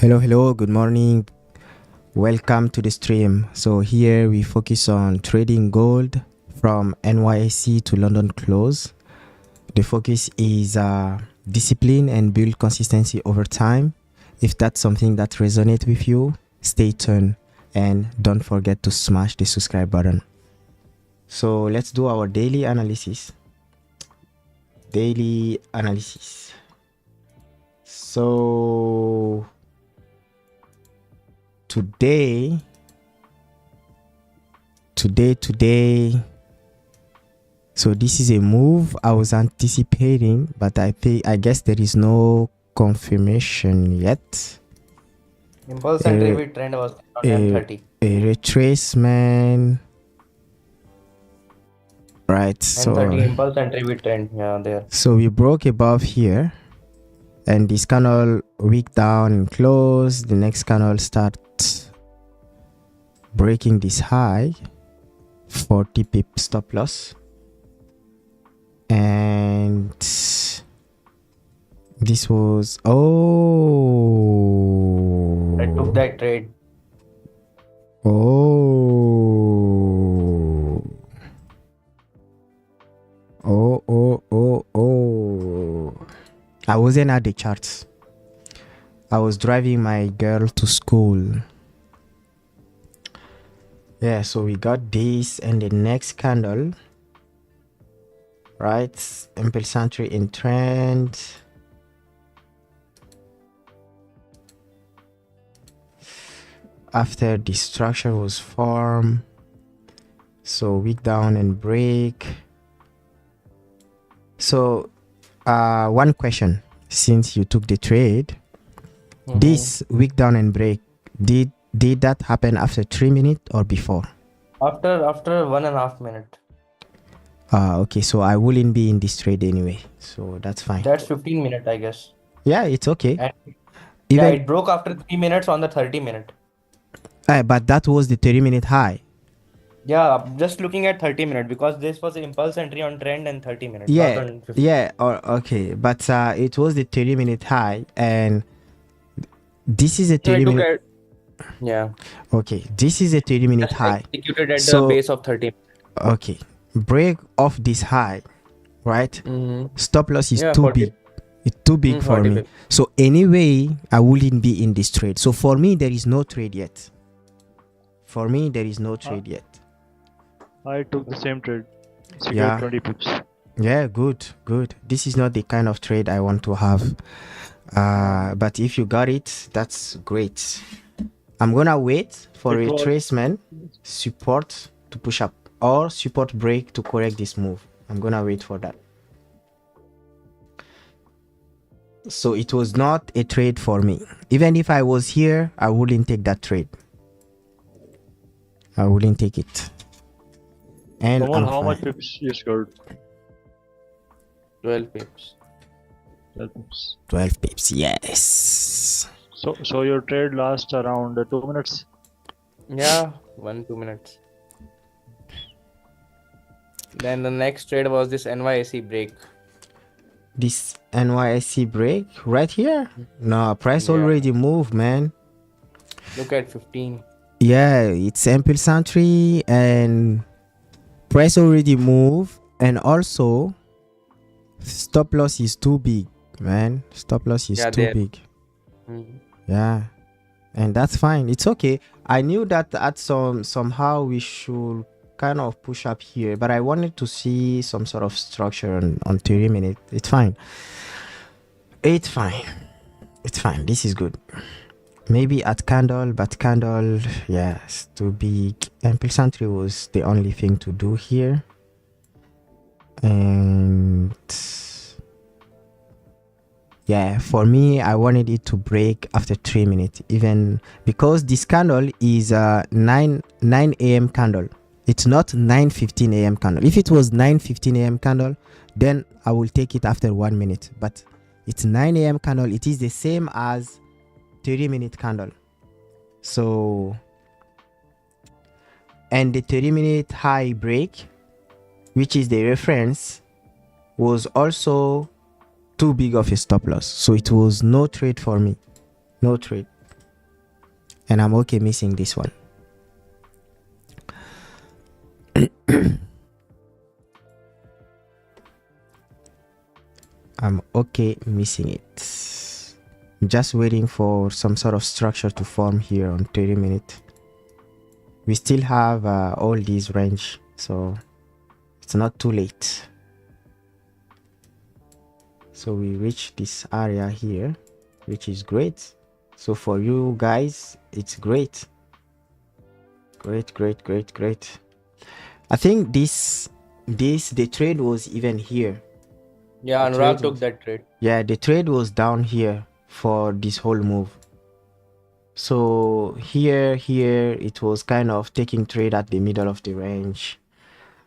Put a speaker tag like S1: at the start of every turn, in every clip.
S1: Hello, good morning. Welcome to the stream. So here we focus on trading gold from NYSE to London close. The focus is discipline and build consistency over time. If that's something that resonates with you, stay tuned and don't forget to smash the subscribe button. So let's do our daily analysis. So today, so this is a move I was anticipating, but I guess there is no confirmation yet.
S2: Impulse and trade trend was on 10:30.
S1: A retracement, right?
S2: 10:30 impulse and trade trend, yeah, there.
S1: So we broke above here, and this candle weak down and close. The next candle starts breaking this high, 40 pip stop loss, and this was
S2: I took that trade.
S1: I wasn't at the charts. I was driving my girl to school. Yeah, so we got this and the next candle, right? Impulse entry in trend. After the structure was formed, so weak down and break. So one question, since you took the trade, this weak down and break, did that happen after 3 minutes or before?
S2: After 1.5 minutes.
S1: Okay, so I wouldn't be in this trade anyway, so that's fine.
S2: That's 15 minutes, I guess.
S1: Yeah, it's okay.
S2: And yeah, it broke after 3 minutes on the 30 minute.
S1: But that was the 30-minute high.
S2: Yeah, just looking at 30 minutes because this was an impulse entry on trend and 30 minutes.
S1: Yeah, okay, but it was the 30-minute high, and this is a 30-minute.
S2: Yeah.
S1: Okay, this is a 30-minute high.
S2: Executed at the base of 30.
S1: Okay, break off this high, right? Stop loss is too
S2: 40.
S1: big. It's too big for me. So anyway, I wouldn't be in this trade. So for me, there is no trade yet.
S3: I took the same trade.
S1: Yeah.
S3: 20 pips.
S1: Yeah, good. This is not the kind of trade I want to have. But if you got it, that's great. I'm gonna wait for retracement, support to push up, or support break to correct this move. I'm gonna wait for that. So it was not a trade for me. Even if I was here, I wouldn't take that trade. I wouldn't take it. And
S3: how much pips you scored?
S2: 12 pips.
S1: 12 pips, yes.
S3: So your trade lasts around 2 minutes?
S2: Yeah, 1-2 minutes. Then the next trade was this NYSE break.
S1: This NYSE break right here? No, price already moved, man.
S2: Look at 15.
S1: Yeah, it's impulse entry and price already moved, and also stop loss is too big, man. Stop loss is too big. Yeah, and that's fine. It's okay. I knew that at somehow we should kind of push up here, but I wanted to see some sort of structure on 30 minutes. It's fine. It's fine. This is good. Maybe at candle, but candle, yes, too big. Impulse entry was the only thing to do here. And yeah, for me, I wanted it to break after 3 minutes, even because this candle is a 9 a.m. candle. It's not 9:15 a.m. candle. If it was 9:15 a.m. candle, then I will take it after 1 minute. But it's 9 a.m. candle. It is the same as 30-minute candle. So, and the 30-minute high break, which is the reference, was also too big of a stop loss. So it was no trade for me. No trade. and I'm okay missing this one. I'm okay missing it. Just waiting for some sort of structure to form here on 30 minutes. We still have all these range, so it's not too late. So we reach this area here, which is great. So for you guys, it's great. Great. I think the trade was even here.
S2: Yeah,
S1: The
S2: Anurag
S1: trade
S2: took
S1: was,
S2: that trade.
S1: yeah, the trade was down here for this whole move. So here it was kind of taking trade at the middle of the range,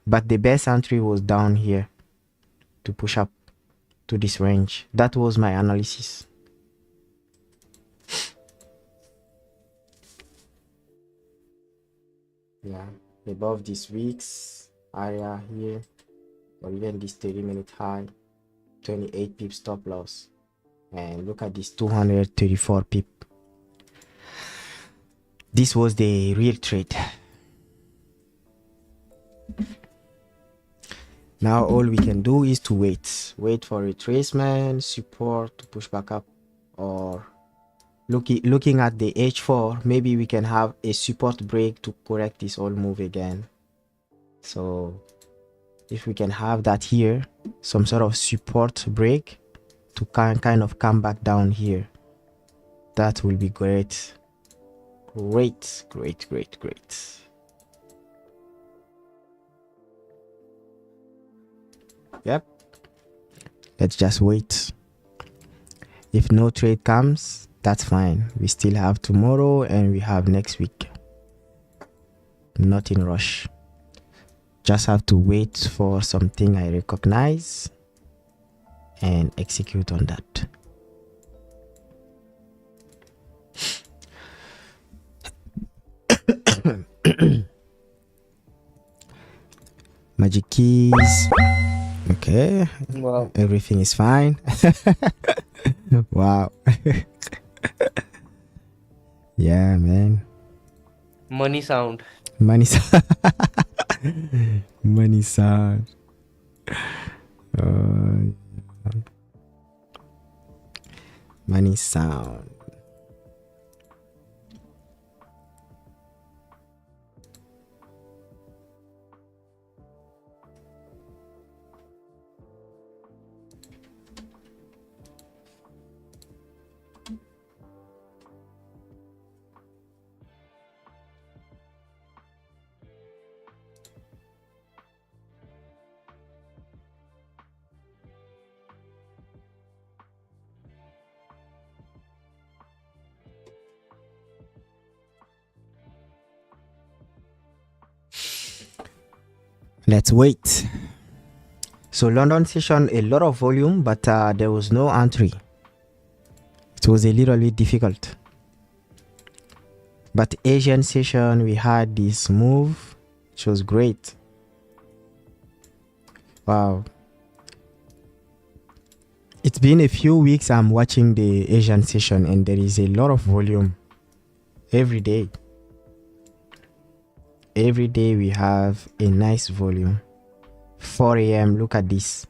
S1: but the best entry was down here to push up to this range. That was my analysis. Yeah, above this week's area here, or even this 30-minute high, 28 pip stop loss, and look at this 234 pip. This was the real trade. Now all we can do is to wait for retracement, support to push back up, or looking at the H4, maybe we can have a support break to correct this whole move again. So if we can have that here, some sort of support break to kind of come back down here, that will be great. Great. Yep, let's just wait. If no trade comes, that's fine. We still have tomorrow and we have next week. Not in rush. Just have to wait for something I recognize and execute on that. Magic keys. Okay.
S2: Wow.
S1: Everything is fine. Wow. Yeah, man.
S2: Money sound.
S1: Money sound. Money sound. Money sound. Let's wait. So London session, a lot of volume, but there was no entry. It was a little bit difficult. But Asian session, we had this move, which was great. Wow. It's been a few weeks I'm watching the Asian session and there is a lot of volume every day. Every day we have a nice volume. 4 a.m. Look at this.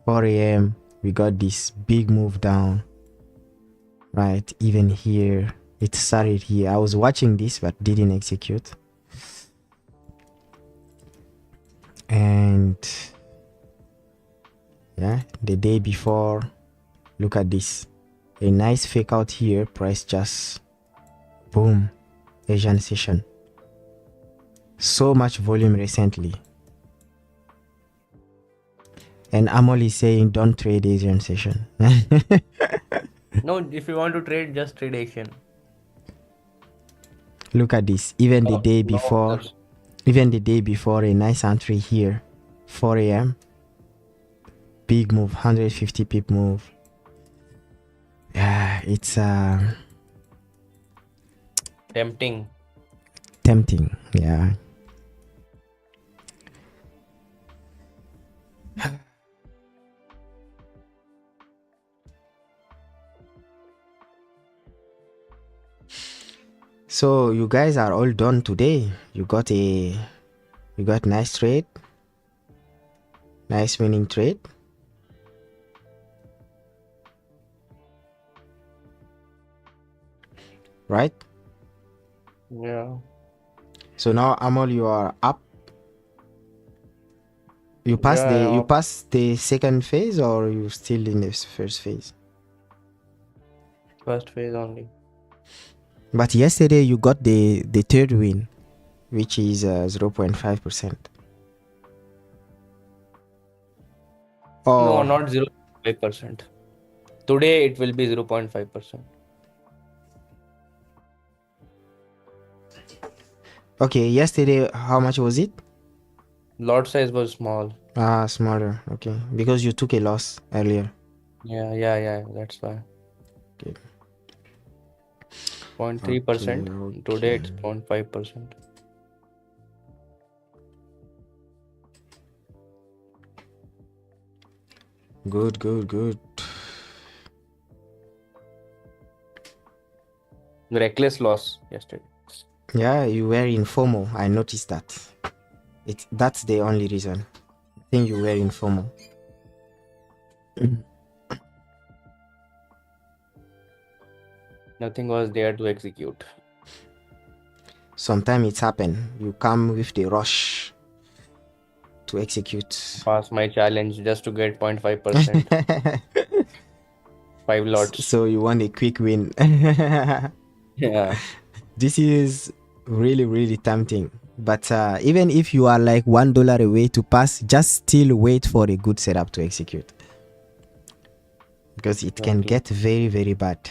S1: 4 a.m. we got this big move down. Right, even here. It started here. I was watching this but didn't execute. And yeah, the day before, look at this. A nice fake out here. Price just boom. Asian session. So much volume recently. And Amol is saying don't trade Asian session.
S2: No, if you want to trade, just trade Asian.
S1: Look at this. Even the day before, a nice entry here. 4 a.m. Big move, 150 pip move. Yeah, it's
S2: Tempting.
S1: tempting. Yeah. So you guys are all done today. You got nice trade, nice winning trade. Right?
S2: Yeah.
S1: So now Amal, you are up. You
S2: Yeah.
S1: passed the second phase, or you still in the first phase?
S2: First phase only.
S1: But yesterday you got the third win, which is 0.5%.
S2: No,
S1: Oh,
S2: not 0.5%. Today it will be 0.5%.
S1: okay. Yesterday, how much was it?
S2: Lot size was small.
S1: Ah, smaller. Okay, because you took a loss earlier.
S2: Yeah. That's why.
S1: Okay.
S2: 0.3%. Today
S1: Okay.
S2: it's 0.5%.
S1: Good.
S2: Reckless loss yesterday.
S1: Yeah, you were in FOMO. I noticed that. That's the only reason. I think you were in FOMO.
S2: Nothing was there to execute.
S1: Sometimes it's happened. You come with the rush to execute.
S2: Pass my challenge just to get 0.5%. 5 lots.
S1: So you want a quick win.
S2: Yeah.
S1: This is really tempting. But even if you are like $1 away to pass, just still wait for a good setup to execute, because it can
S2: Exactly.
S1: get very bad.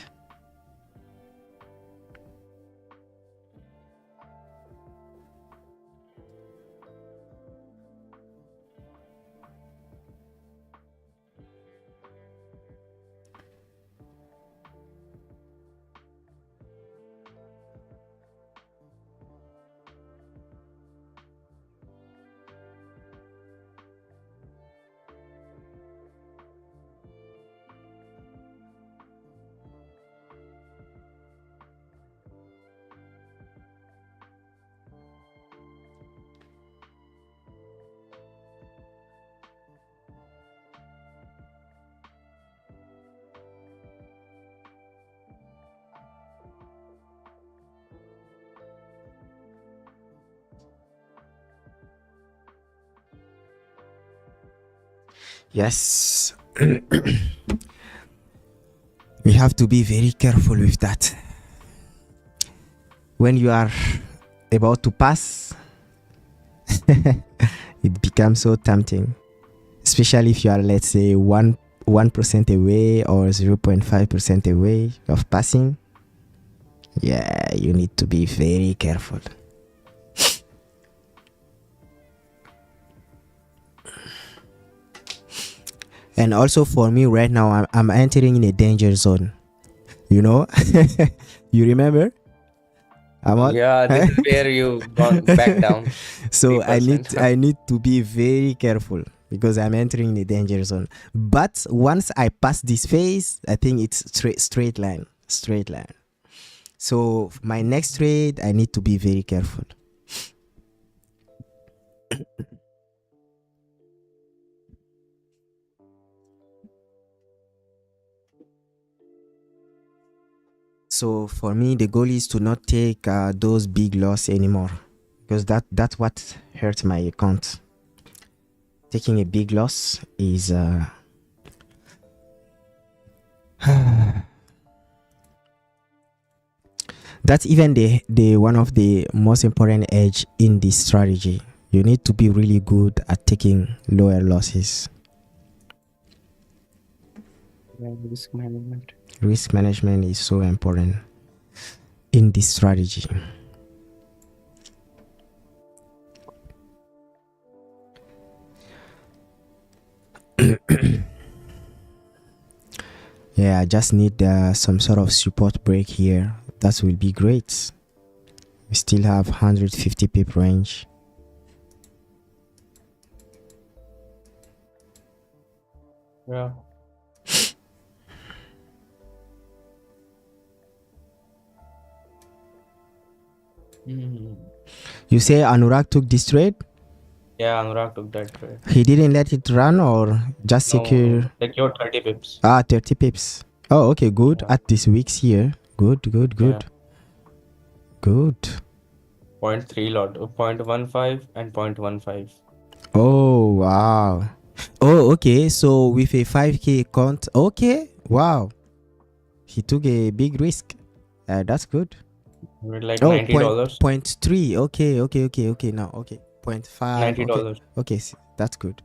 S1: Yes. We have to be very careful with that. When you are about to pass, it becomes so tempting, especially if you are, let's say, 1% away or 0.5% away of passing. Yeah, you need to be very careful. And also for me right now, I'm entering in a danger zone. You know, you remember? Amal?
S2: Yeah, this is where you've gone back down
S1: So
S2: 3%.
S1: I need to be very careful because I'm entering the danger zone. But once I pass this phase, I think it's straight line. So my next trade, I need to be very careful. So for me, the goal is to not take those big loss anymore, because that's what hurt my account. Taking a big loss is that's even the one of the most important edge in this strategy. You need to be really good at taking lower losses.
S2: Risk management.
S1: Risk management is so important in this strategy. Yeah, I just need some sort of support break here. That will be great. We still have 150 pip range.
S2: Yeah. Mhm.
S1: You say Anurag took this trade?
S2: Yeah, Anurag took that trade.
S1: He didn't let it run or just
S2: No,
S1: secure?
S2: secured 30 pips.
S1: 30 pips. Oh, okay, good.
S2: Yeah,
S1: At this week's here. Good, good,
S2: yeah.
S1: good. Good.
S2: 0.3 lot, 0.15 and 0.15.
S1: Oh, wow. Oh, okay. So with a 5K account, okay. Wow. He took a big risk. That's good.
S2: With like
S1: Oh,
S2: $90.
S1: point 3. Okay, okay, okay, okay. Now, okay. 0.5. Okay.
S2: $90.
S1: Okay, that's good.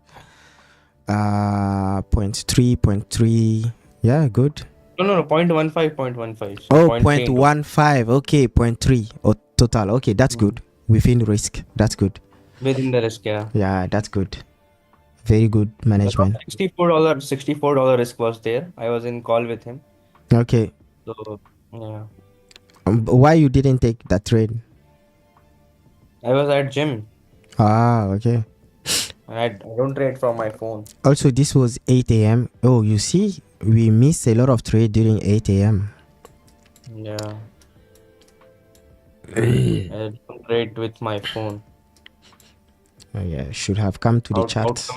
S1: Point 3, point 3. Yeah, good.
S2: No, 0.15, 0.15. So
S1: Oh,
S2: 0.3 into
S1: 0.15. Okay, point 3. Oh, total. Okay, that's good. Within risk. That's good.
S2: within the risk, yeah.
S1: Yeah, that's good. Very good management.
S2: $64 risk was there. I was in call with him.
S1: Okay.
S2: So yeah.
S1: Why you didn't take that trade?
S2: I was at gym.
S1: Okay.
S2: I don't trade from my phone.
S1: Also, this was 8 a.m. Oh, you see, we missed a lot of trade during 8 a.m.
S2: Yeah. I don't trade with my phone.
S1: Oh, yeah, should have come to the chat.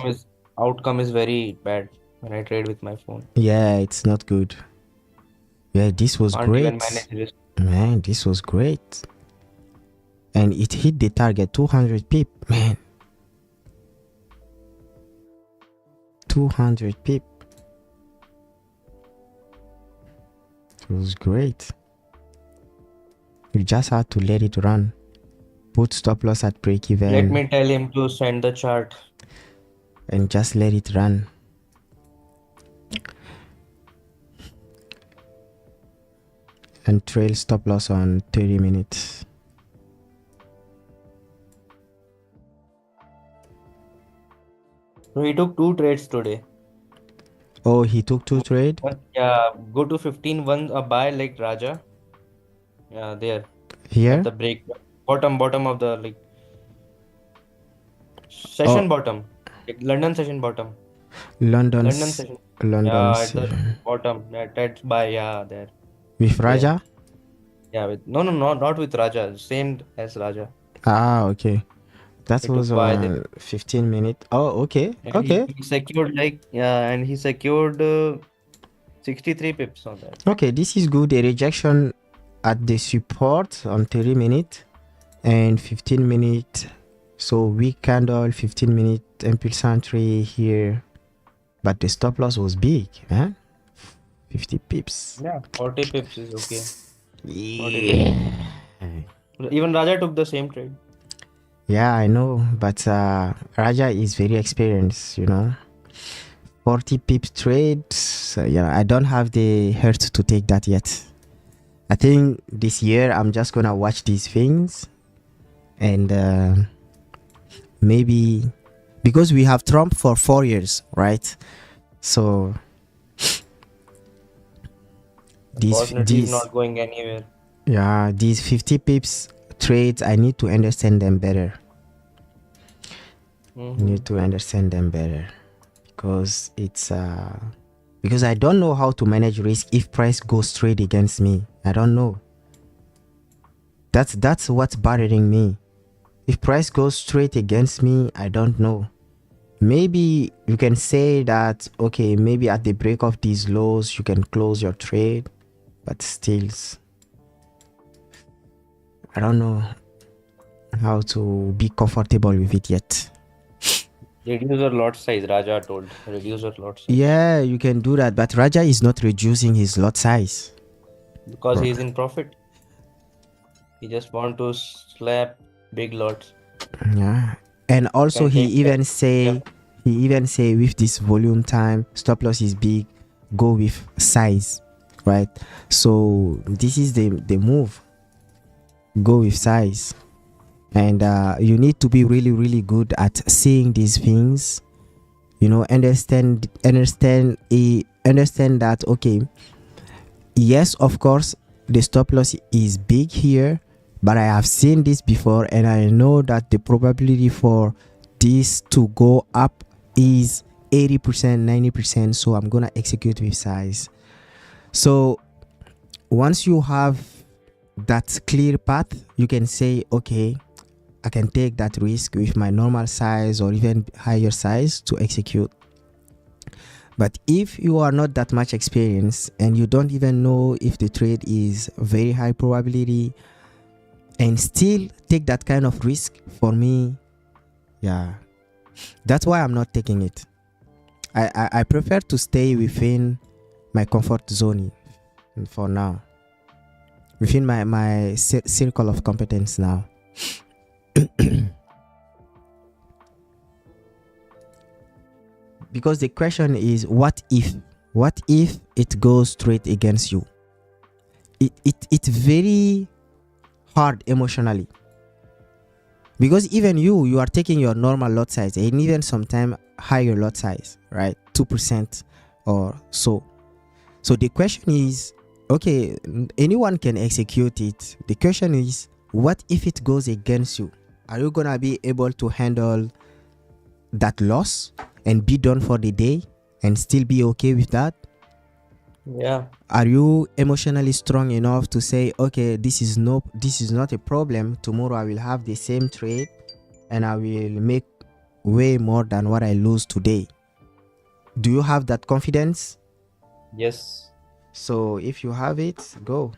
S2: Outcome is very bad when I trade with my phone.
S1: Yeah, it's not good. Yeah, this was
S2: Can't even
S1: great.
S2: manage risk.
S1: Man, this was great. And it hit the target 200 pip. Man. 200 pip. It was great. You just had to let it run. Put stop loss at break even.
S2: Let me tell him to send the chart.
S1: And just let it run. And trail stop loss on 30 minutes.
S2: So he took 2 trades today.
S1: Oh, he took 2 trade?
S2: Yeah, go to 15 one a buy like Raja. Yeah, there.
S1: Here?
S2: At the break. Bottom of the like session bottom. Like London session bottom.
S1: London
S2: session.
S1: London
S2: At the bottom. That's buy, yeah, there.
S1: with Raja?
S2: Yeah, with not with Raja. Same as Raja.
S1: Okay. That was on 15 minutes. Oh, okay.
S2: And
S1: Okay.
S2: he secured and he secured 63 pips on that.
S1: Okay, this is good. A rejection at the support on 30 minutes and 15 minutes. So weak candle, 15 minute impulse entry here. But the stop loss was big, man. 50 pips.
S2: Yeah, 40 pips is okay.
S1: Yeah.
S2: Even Raja took the same trade.
S1: Yeah, I know, but Raja is very experienced, 40 pips trade. So, I don't have the heart to take that yet. I think this year I'm just gonna watch these things and maybe because we have Trump for 4 years, right? So
S2: Unfortunately, he's not going anywhere.
S1: Yeah, these 50 pips trades, I need to understand them better. Need to understand them better because it's because I don't know how to manage risk if price goes straight against me. I don't know. That's what's bothering me. If price goes straight against me, I don't know. Maybe you can say that, okay, maybe at the break of these lows you can close your trade, but still I don't know how to be comfortable with it yet.
S2: Reduce your lot size, Raja told. Reduce your lot size.
S1: Yeah, you can do that, but Raja is not reducing his lot size.
S2: Because he's in profit. He just want to slap big lots.
S1: Yeah. And also he even say with this volume time, stop loss is big, go with size, right? So this is the move. Go with size. And you need to be really, really good at seeing these things. Understand that, okay, yes, of course, the stop loss is big here, but I have seen this before and I know that the probability for this to go up is 80%, 90%. So I'm gonna execute with size. So once you have that clear path, you can say, okay, I can take that risk with my normal size or even higher size to execute. But if you are not that much experienced and you don't even know if the trade is very high probability and still take that kind of risk, for me, yeah, that's why I'm not taking it. I prefer to stay within my comfort zone for now, within my circle of competence now. Because the question is, what if it goes straight against you? It's very hard emotionally, because even you are taking your normal lot size and even sometimes higher lot size, right? 2% or so. So the question is, okay, anyone can execute it. The question is, what if it goes against you? Are you gonna be able to handle that loss and be done for the day and still be okay with that?
S2: Yeah.
S1: Are you emotionally strong enough to say, okay, this is not a problem. Tomorrow I will have the same trade and I will make way more than what I lose today? Do you have that confidence?
S2: Yes.
S1: So if you have it, go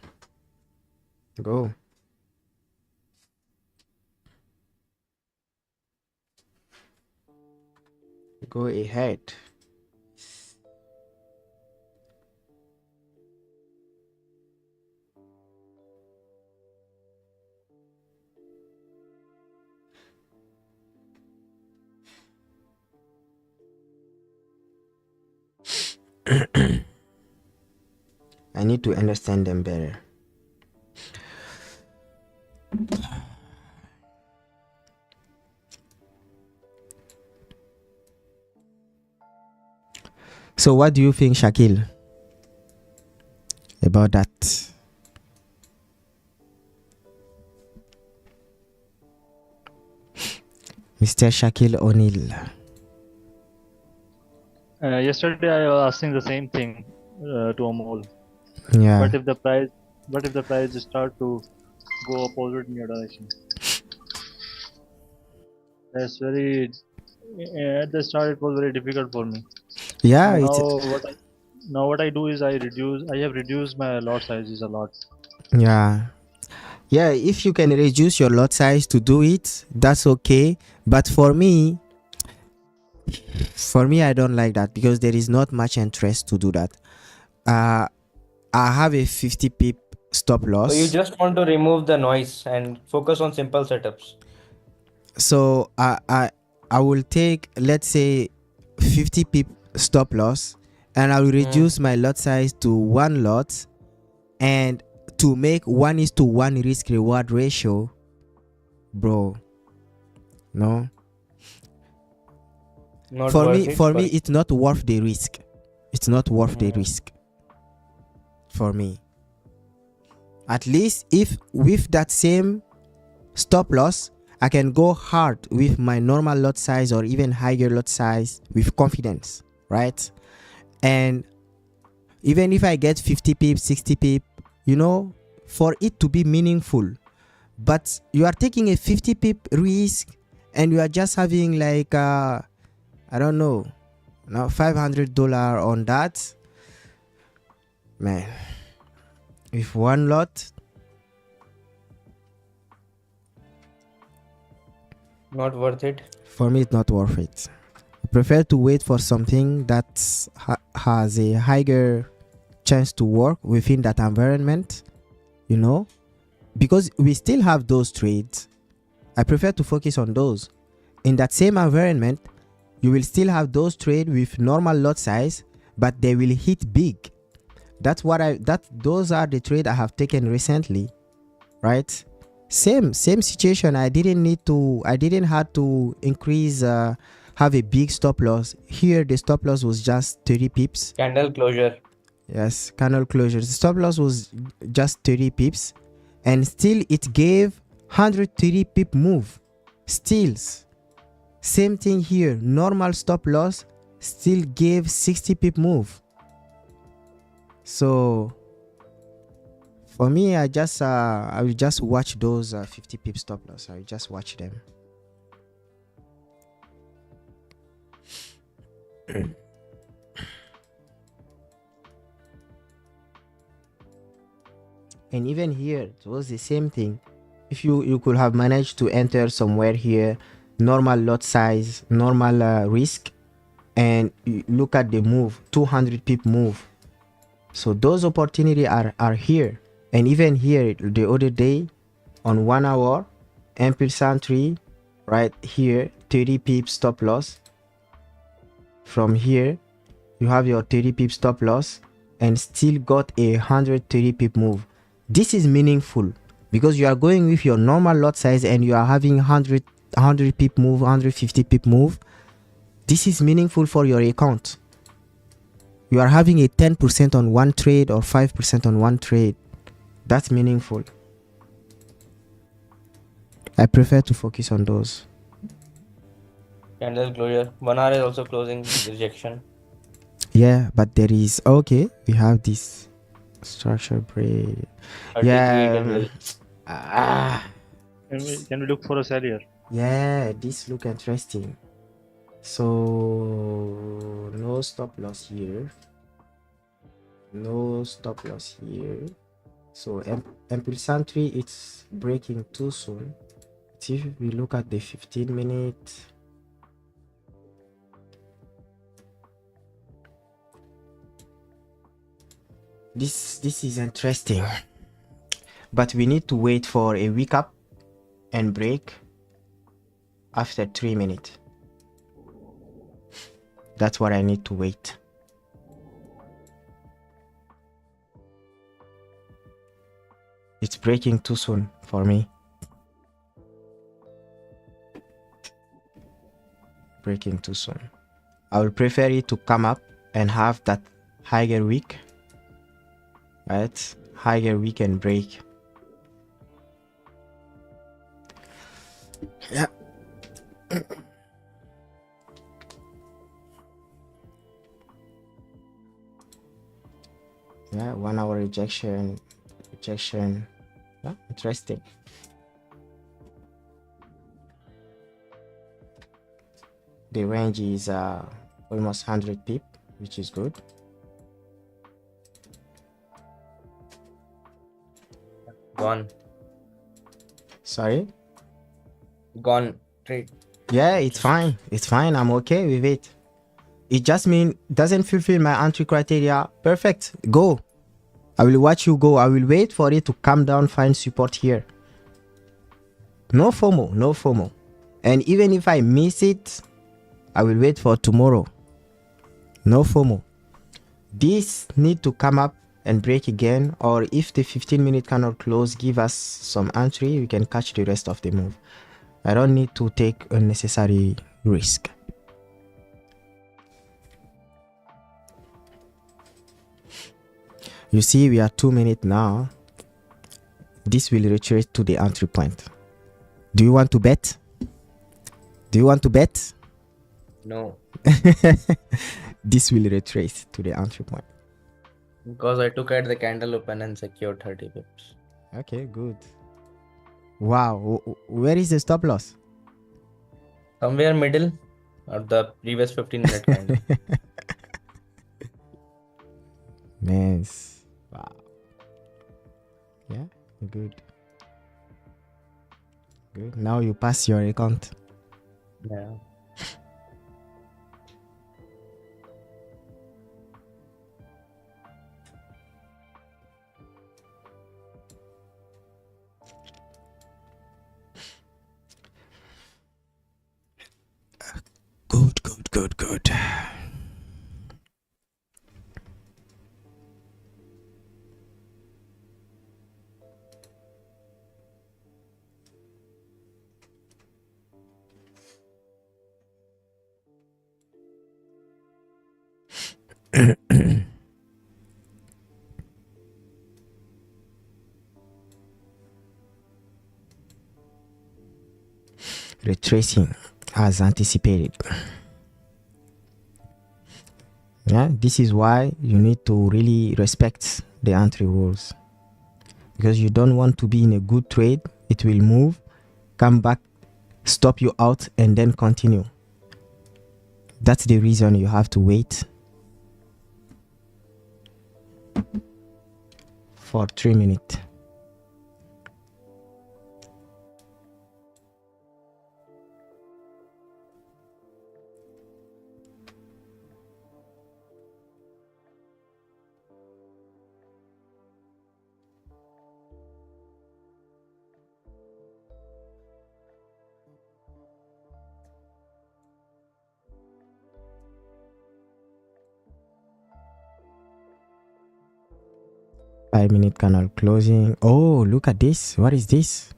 S1: ahead. I need to understand them better. So what do you think, Shakil, about that? Mr. Shakil O'Neil.
S3: Yesterday I was asking the same thing to Amol.
S1: Yeah.
S3: But if the price start to go opposite in your direction, that's very. At the start, it was very difficult for me.
S1: Yeah,
S3: Now what I do is I have reduced my lot sizes a lot.
S1: yeah. If you can reduce your lot size to do it, that's okay. But for me, I don't like that because there is not much interest to do that. I have a 50 pip stop loss.
S2: So you just want to remove the noise and focus on simple setups.
S1: So I will take, let's say, 50 pip stop loss, and I will reduce my lot size to one lot, and to make 1:1 risk reward ratio, bro. No.
S2: Not
S1: For
S2: worth
S1: me,
S2: it.
S1: it's not worth the risk. It's not worth the risk. For me. At least if with that same stop loss, I can go hard with my normal lot size or even higher lot size with confidence, right? And even if I get 50 pip, 60 pip, you know, for it to be meaningful. But you are taking a 50 pip risk and you are just having like, I don't know, now $500 on that. Man, with one lot,
S2: Not worth it.
S1: for me, it's not worth it. I prefer to wait for something that has a higher chance to work within that environment, you know, because we still have those trades. I prefer to focus on those. In that same environment, you will still have those trades with normal lot size, but they will hit big. Those are the trades I have taken recently, right? Same situation. I didn't have to increase, have a big stop loss. Here the stop loss was just 30 pips.
S2: Candle closure.
S1: Yes, candle closure. The stop loss was just 30 pips, and still it gave 130 pip move. Still, same thing here. Normal stop loss still gave 60 pip move. So For me, I will just watch those 50 pip stop loss. I will just watch them. And even here, it was the same thing. If you could have managed to enter somewhere here, normal lot size, normal risk, and you look at the move, 200 pip move. So those opportunities are here. And even here, the other day, on 1 hour, impulse entry, right here, 30 pip stop loss. From here, you have your 30 pip stop loss and still got a 130 pip move. This is meaningful because you are going with your normal lot size and you are having 100 pip move, 150 pip move. This is meaningful for your account. You are having a 10% on one trade or 5% on one trade. That's meaningful. I prefer to focus on those.
S2: Candle closure. 1 hour is also closing rejection.
S1: Yeah, but there is, okay, we have this structure break. Yeah.
S3: Can we look for a sell here?
S1: Yeah, this look interesting. So no stop loss here. No stop loss here. So impulse entry, it's breaking too soon. If we look at the 15-minute, this is interesting, but we need to wait for a wick up and break after 3 minutes. That's what I need to wait. It's breaking too soon for me. Breaking too soon. I would prefer it to come up and have that higher wick, right? Higher wick and break. Yeah. Yeah, 1 hour rejection. Yeah, interesting. The range is almost 100 pip, which is good.
S2: Gone.
S1: Sorry?
S2: Gone trade.
S1: Yeah, it's fine. It's fine. I'm okay with it. It just means doesn't fulfill my entry criteria. Perfect. Go. I will watch you go. I will wait for it to come down, find support here. No FOMO. No FOMO. And even if I miss it, I will wait for tomorrow. No FOMO. This need to come up and break again, or if the 15-minute cannot close, give us some entry, we can catch the rest of the move. I don't need to take unnecessary risk. You see, we are 2 minutes now. This will retrace to the entry point. Do you want to bet? Do you want to bet?
S2: No.
S1: This will retrace to the entry point.
S2: Because I took at the candle open and secured 30 pips.
S1: Okay, good. Wow. Where is the stop loss?
S2: Somewhere middle of the previous 15-minute candle.
S1: Nice. Wow. Yeah, good. Good. Now you pass your account.
S2: Yeah.
S1: Good. Retracing as anticipated. Yeah, this is why you need to really respect the entry rules. because you don't want to be in a good trade. It will move, come back, stop you out, and then continue. That's the reason you have to wait for 3 minutes. Five-minute candle closing. Oh, look at this. What is this?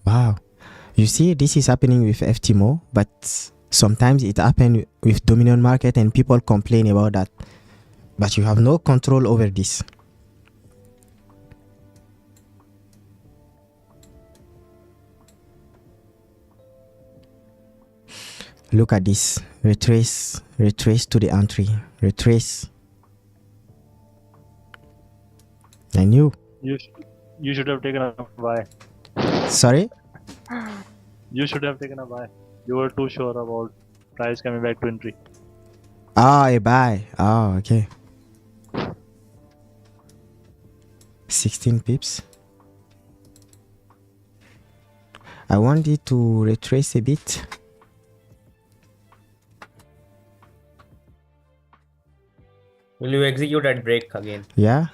S1: Wow. You see, this is happening with FTMO, but sometimes it happens with dominant market and people complain about that. But you have no control over this. Look at this. Retrace to the entry. Retrace. I knew.
S3: You should have taken a buy.
S1: Sorry?
S3: You should have taken a buy. You were too sure about price coming back to entry.
S1: Ah, a buy. Oh, okay. 16 pips. I want it to retrace a bit.
S2: Will you execute at break again?
S1: Yeah.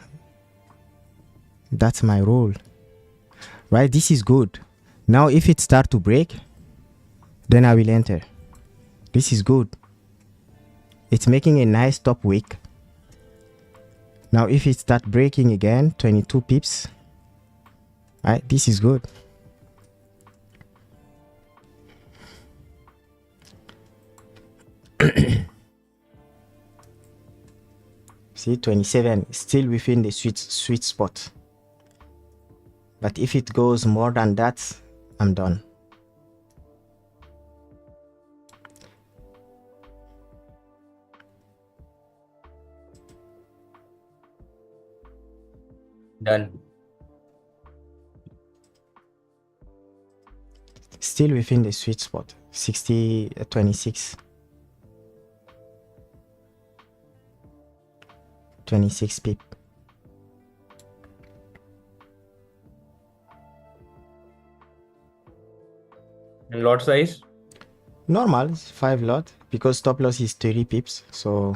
S1: That's my rule. Right, this is good. Now if it start to break, then I will enter. This is good. It's making a nice top wick. Now if it start breaking again, 22 pips. Right, this is good. See, 27, still within the sweet spot. But if it goes more than that, I'm done.
S2: Done.
S1: Still within the sweet spot. 60, 26. 26 pip.
S2: And lot size?
S1: Normal, 5 lot, because stop loss is 30 pips. So,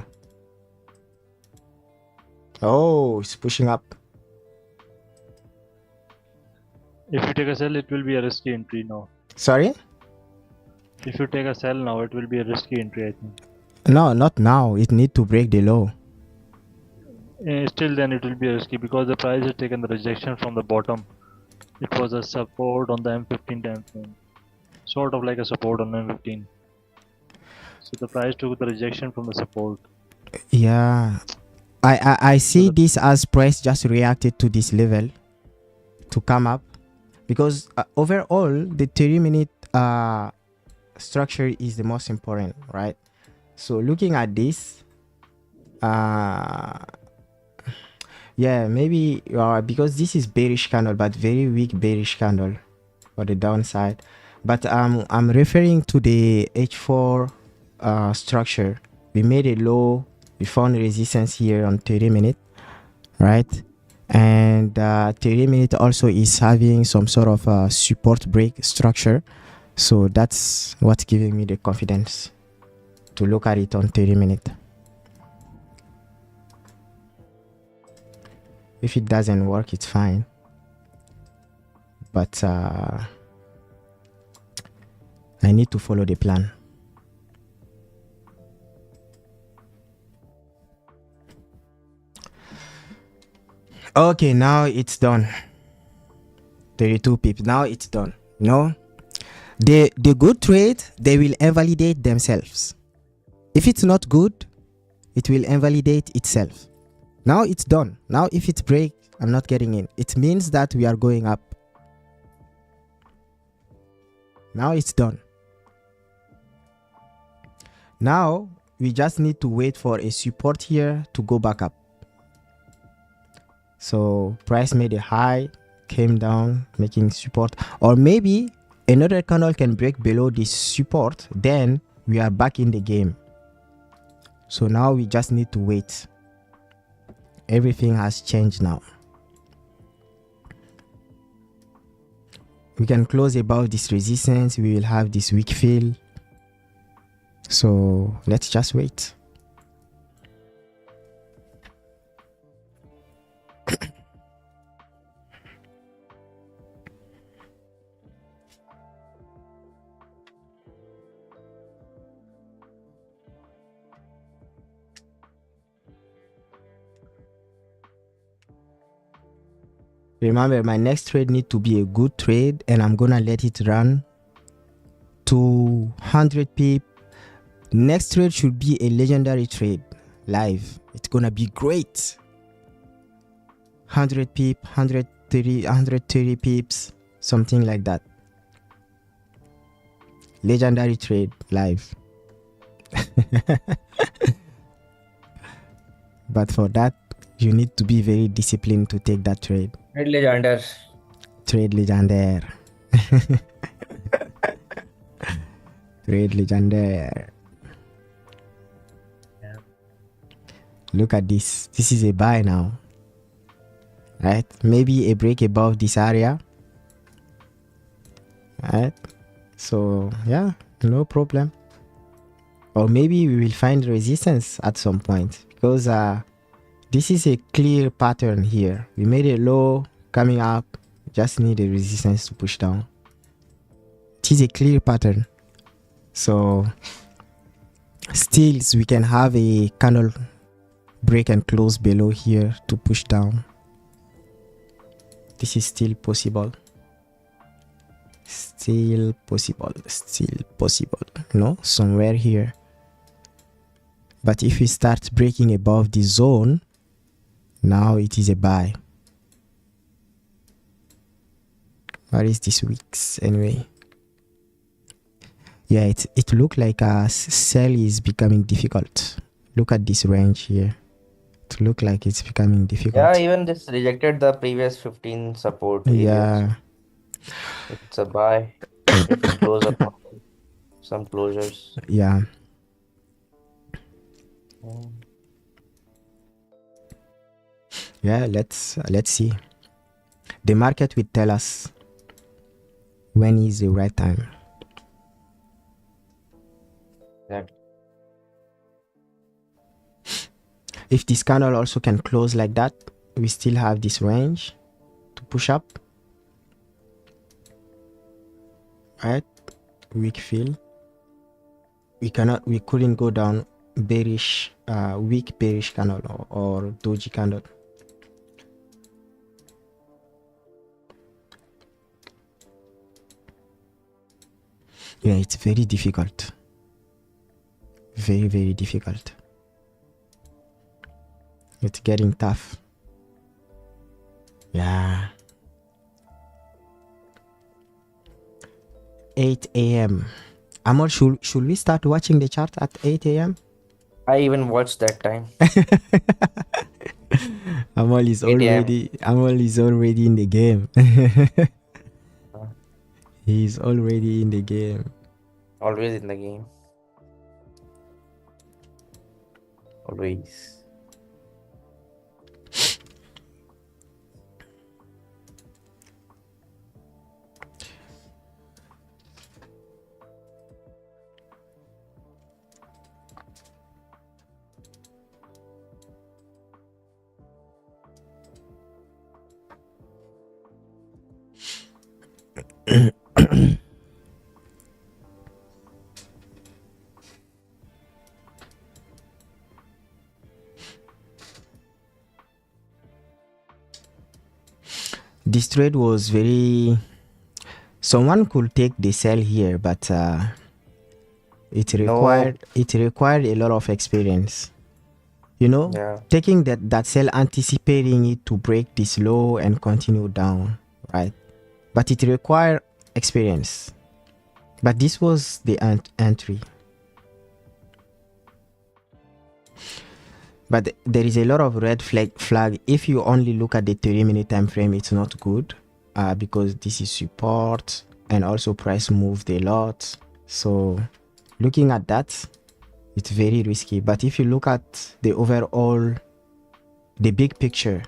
S1: oh, it's pushing up.
S3: If you take a sell, it will be a risky entry now.
S1: Sorry?
S3: If you take a sell now, it will be a risky entry, I think.
S1: No, not now. It need to break the low.
S3: Still then it will be risky because the price has taken the rejection from the bottom. It was a support on the M15 time frame. Sort of like a support on M15. So the price took the rejection from the support.
S1: Yeah. I see this as price just reacted to this level to come up. Because overall, the 30-minute structure is the most important, right? So looking at this, yeah, maybe because this is bearish candle, but very weak bearish candle for the downside. But I'm referring to the H4 structure. We made a low, we found resistance here on 30-minute, right? And 30-minute also is having some sort of support break structure. So that's what's giving me the confidence to look at it on 30-minute. If it doesn't work, it's fine. But I need to follow the plan. Okay, now it's done. 32 pips. Now it's done. You know, the good trade, they will invalidate themselves. If it's not good, it will invalidate itself. Now it's done. Now if it breaks, I'm not getting in. It means that we are going up. Now it's done. Now we just need to wait for a support here to go back up. So price made a high, came down, making support, or maybe another candle can break below this support, then we are back in the game. So now we just need to wait. Everything has changed now. We can close above this resistance. We will have this weak fill. So let's just wait. Remember, my next trade need to be a good trade, and I'm gonna let it run to 100 pip. Next trade should be a legendary trade live. It's gonna be great. 100 pip, 130 pips, something like that. Legendary trade live. But for that, you need to be very disciplined to take that trade.
S2: Trade legendary.
S1: Trade legendary. Trade legendary.
S2: Yeah.
S1: Look at this. This is a buy now. Right? Maybe a break above this area. Right? So, yeah, no problem. Or maybe we will find resistance at some point, because this is a clear pattern here. We made a low coming up, just need a resistance to push down. It is a clear pattern. So still we can have a candle break and close below here to push down. This is still possible. Still possible. Still possible. No, somewhere here. But if we start breaking above the zone, now it is a buy. What is this weeks anyway? Yeah, it look like a sell is becoming difficult. Look at this range here. It look like it's becoming difficult.
S2: Yeah, even this rejected the previous 15 support areas.
S1: Yeah.
S2: It's a buy. If we close up on some closures.
S1: Yeah. Yeah, let's see. The market will tell us when is the right time.
S2: Yeah.
S1: If this candle also can close like that, we still have this range to push up. Right? Weak fill. We couldn't go down bearish, weak bearish candle or doji candle. Yeah, it's very difficult. Very, very difficult. It's getting tough. Yeah. 8 a.m. Amol, should we start watching the chart at 8 a.m.?
S2: I even watched that time.
S1: Amol is
S2: 8 a.m.
S1: already in the game. He's already in the game.
S2: Always in the game. Always.
S1: This trade was very... Someone could take the sell here, but it required a lot of experience. You know,
S2: Yeah.
S1: taking that sell, anticipating it to break this low and continue down, right? But it required experience. But this was the entry. But there is a lot of red flag. If you only look at the 30-minute time frame, it's not good. because this is support, and also price moved a lot. So looking at that, it's very risky. But if you look at the overall, the big picture,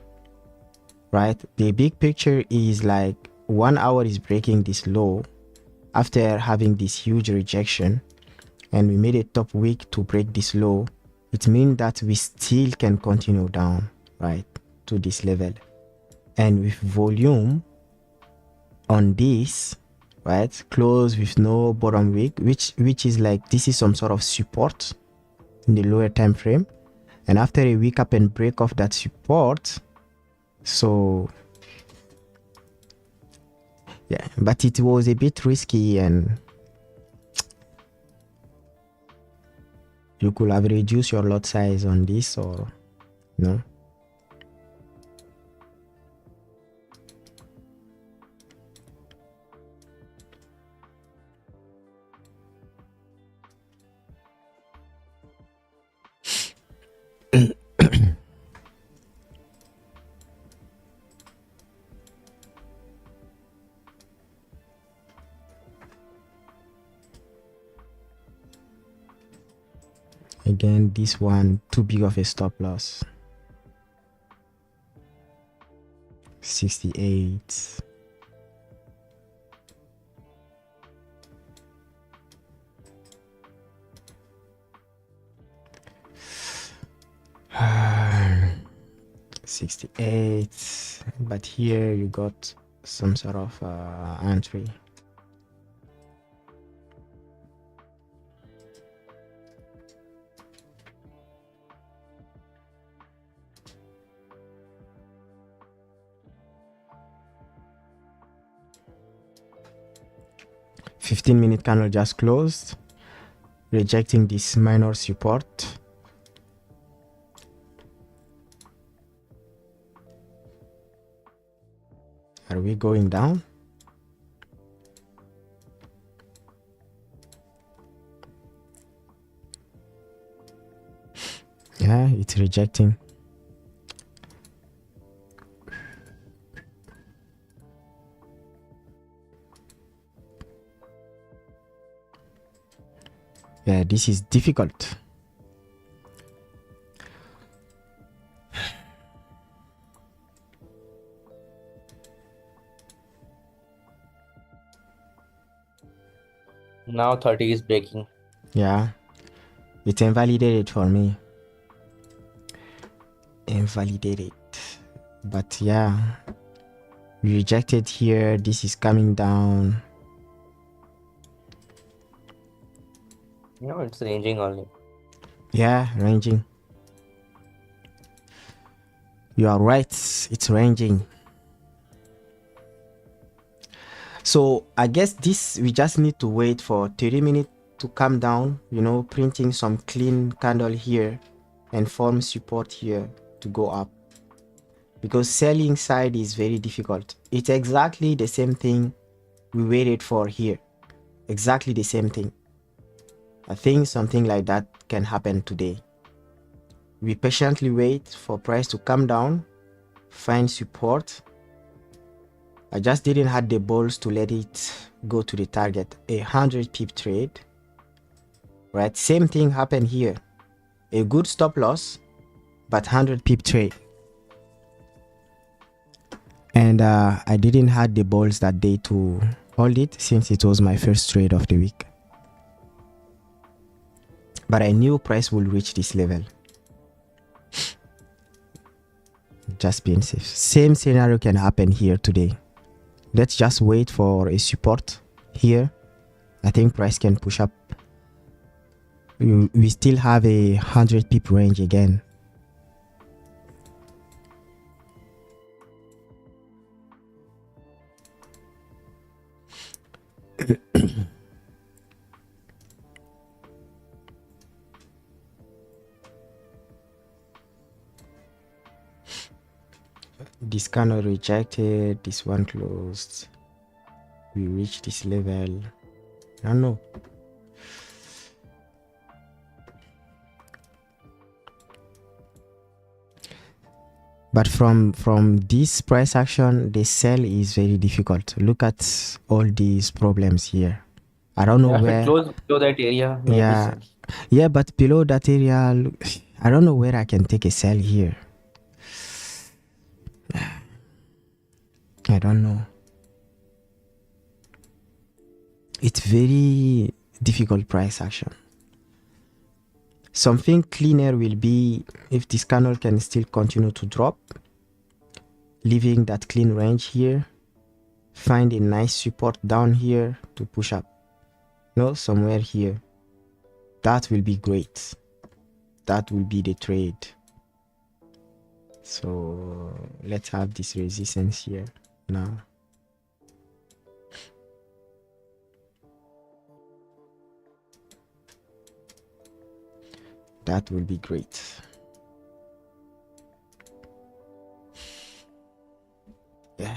S1: right? The big picture is like 1 hour is breaking this low after having this huge rejection, and we made a top wick to break this low. It means that we still can continue down, right, to this level. And with volume on this, right, close with no bottom wick, which is like, this is some sort of support in the lower time frame, and after a wick up and break off that support. So yeah, but it was a bit risky, and you could have reduced your lot size on this, or no. Again, this one too big of a stop loss. 68. Uh, 68, but here you got some sort of entry. $15-minute candle just closed, rejecting this minor support. Are we going down? Yeah, it's rejecting. Yeah, this is difficult.
S2: Now 30 is breaking.
S1: Yeah, it's invalidated for me. Invalidated. But yeah, rejected here. This is coming down.
S2: No, it's ranging only.
S1: Yeah, ranging. You are right, it's ranging. So I guess this, we just need to wait for 30 minutes to come down, you know, printing some clean candle here and form support here to go up, because selling side is very difficult. It's exactly the same thing we waited for here, exactly the same thing. I think something like that can happen today. We patiently wait for price to come down, find support. I just didn't have the balls to let it go to the target. 100 pip trade, right? Same thing happened here. A good stop loss, but 100 pip trade. And I didn't have the balls that day to hold it, since it was my first trade of the week. But I knew price will reach this level. Just being safe. Same scenario can happen here today. Let's just wait for a support here. I think price can push up. We still have a 100 pip range again. This candle rejected, this one closed. We reached this level. I don't know. But from this price action, the sell is very difficult. Look at all these problems here. I don't know
S2: Yeah, if it
S1: where.
S2: close below that area, maybe
S1: Yeah,
S2: sell.
S1: yeah, but below that area, I don't know where I can take a sell here. I don't know. It's very difficult price action. Something cleaner will be if this candle can still continue to drop, leaving that clean range here, find a nice support down here to push up. No, somewhere here. That will be great. That will be the trade. So let's have this resistance here now. That will be great. Yeah.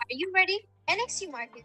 S4: Are you ready? NXT market.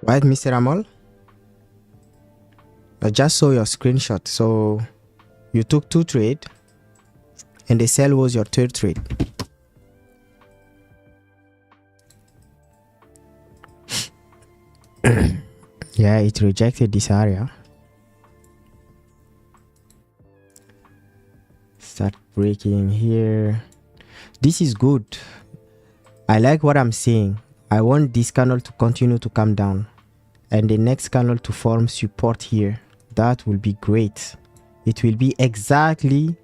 S1: Right, Mr. Amol? I just saw your screenshot. So you took 2 trades and the sell was your 3rd trade. Yeah, it rejected this area. Start breaking here. This is good. I like what I'm seeing. I want this candle to continue to come down and the next candle to form support here. That will be great. It will be exactly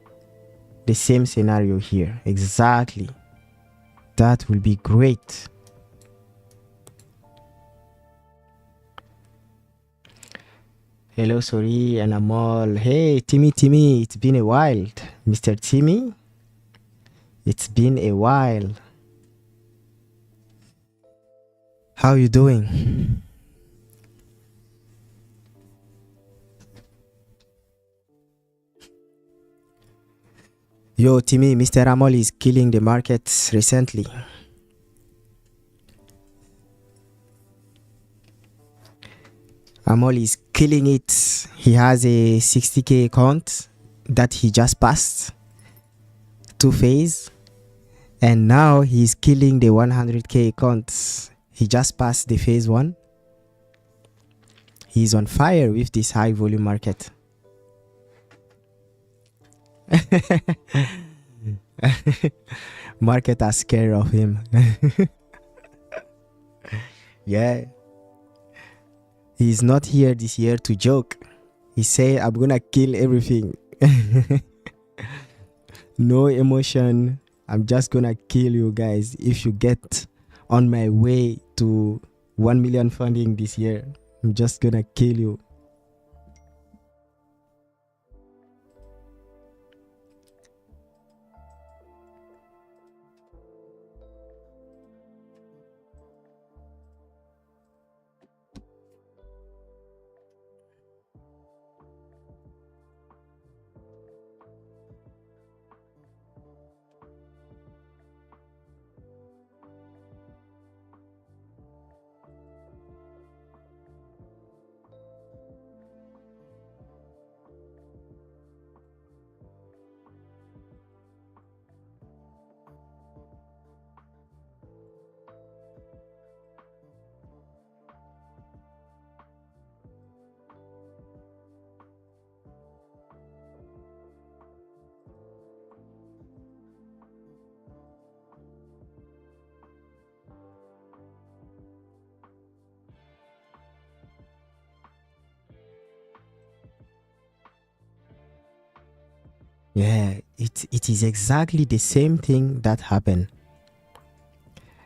S1: the same scenario here. Exactly. That will be great. Hello, Sory and Amol. Hey, Timmy, it's been a while. Mr. Timmy, it's been a while. How you doing? Yo, Timmy, Mr. Amol is killing the markets recently. Amol is killing it. He has a 60k account that he just passed 2 phase, and now he's killing the 100k accounts. He just passed the phase 1. He's on fire with this high volume market. Market are scared of him. Yeah. He's not here this year to joke. He say, I'm gonna kill everything. No emotion. I'm just gonna kill you guys if you get on my way to 1 million funding this year. I'm just gonna kill you. Yeah, it is exactly the same thing that happened.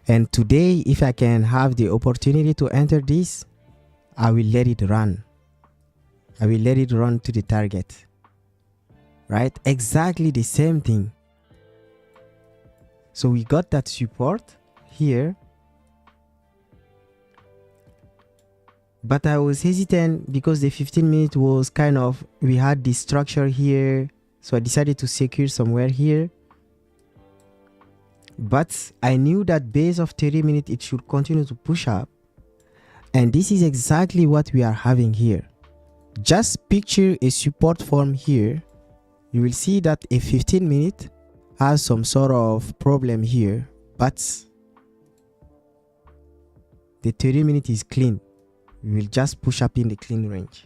S1: And today, if I can have the opportunity to enter this, I will let it run. I will let it run to the target. Right? Exactly the same thing. So we got that support here. But I was hesitant because the 15-minute was kind of, we had this structure here. So I decided to secure somewhere here. But I knew that base of 30-minute, it should continue to push up. And this is exactly what we are having here. Just picture a support form here. You will see that a 15-minute has some sort of problem here. But the 30-minute is clean. We will just push up in the clean range.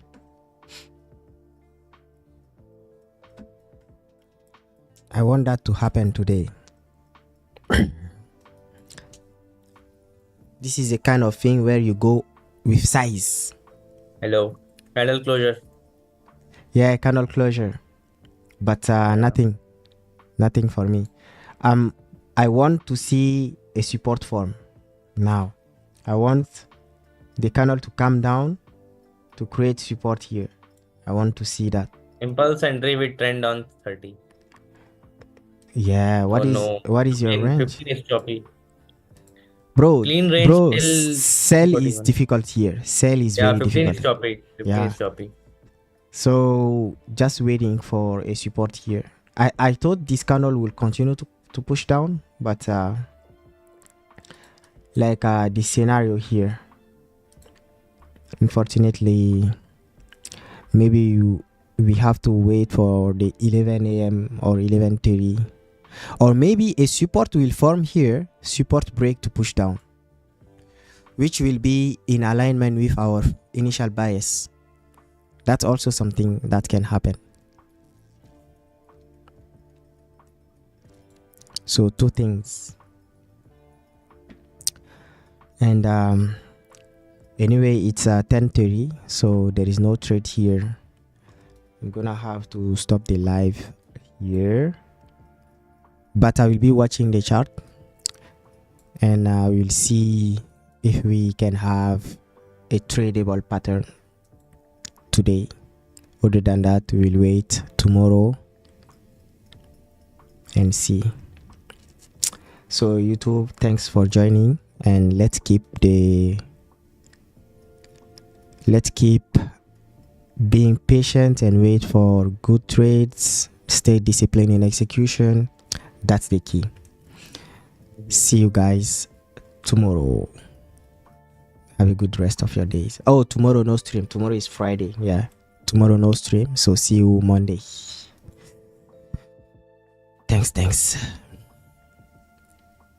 S1: I want that to happen today. This is a kind of thing where you go with size.
S2: Hello. Candle closure.
S1: Yeah, candle closure. But nothing for me. I want to see a support form now. I want the candle to come down to create support here. I want to see that.
S2: Impulse entry with trend on 30.
S1: Yeah, what is your range?
S2: 15 is choppy.
S1: Bro,
S2: Clean range till
S1: sell is
S2: 41.
S1: difficult here. Sell is very
S2: 15
S1: difficult.
S2: is choppy. 15 is choppy.
S1: So just waiting for a support here. I thought this candle will continue to push down, but the scenario here, Unfortunately, maybe we have to wait for the 11 a.m. or 11:30, or maybe a support will form here, support break to push down, which will be in alignment with our initial bias. That's also something that can happen. So two things. And anyway, it's 10:30, so there is no trade here. I'm gonna have to stop the live here, but I will be watching the chart and we'll see if we can have a tradable pattern today. Other than that, we'll wait tomorrow and see. So YouTube, thanks for joining, and let's keep being patient and wait for good trades. Stay disciplined in execution. That's the key. See you guys tomorrow. Have a good rest of your days. Oh, tomorrow no stream. Tomorrow is Friday. Yeah, tomorrow no stream, so see you Monday. Thanks.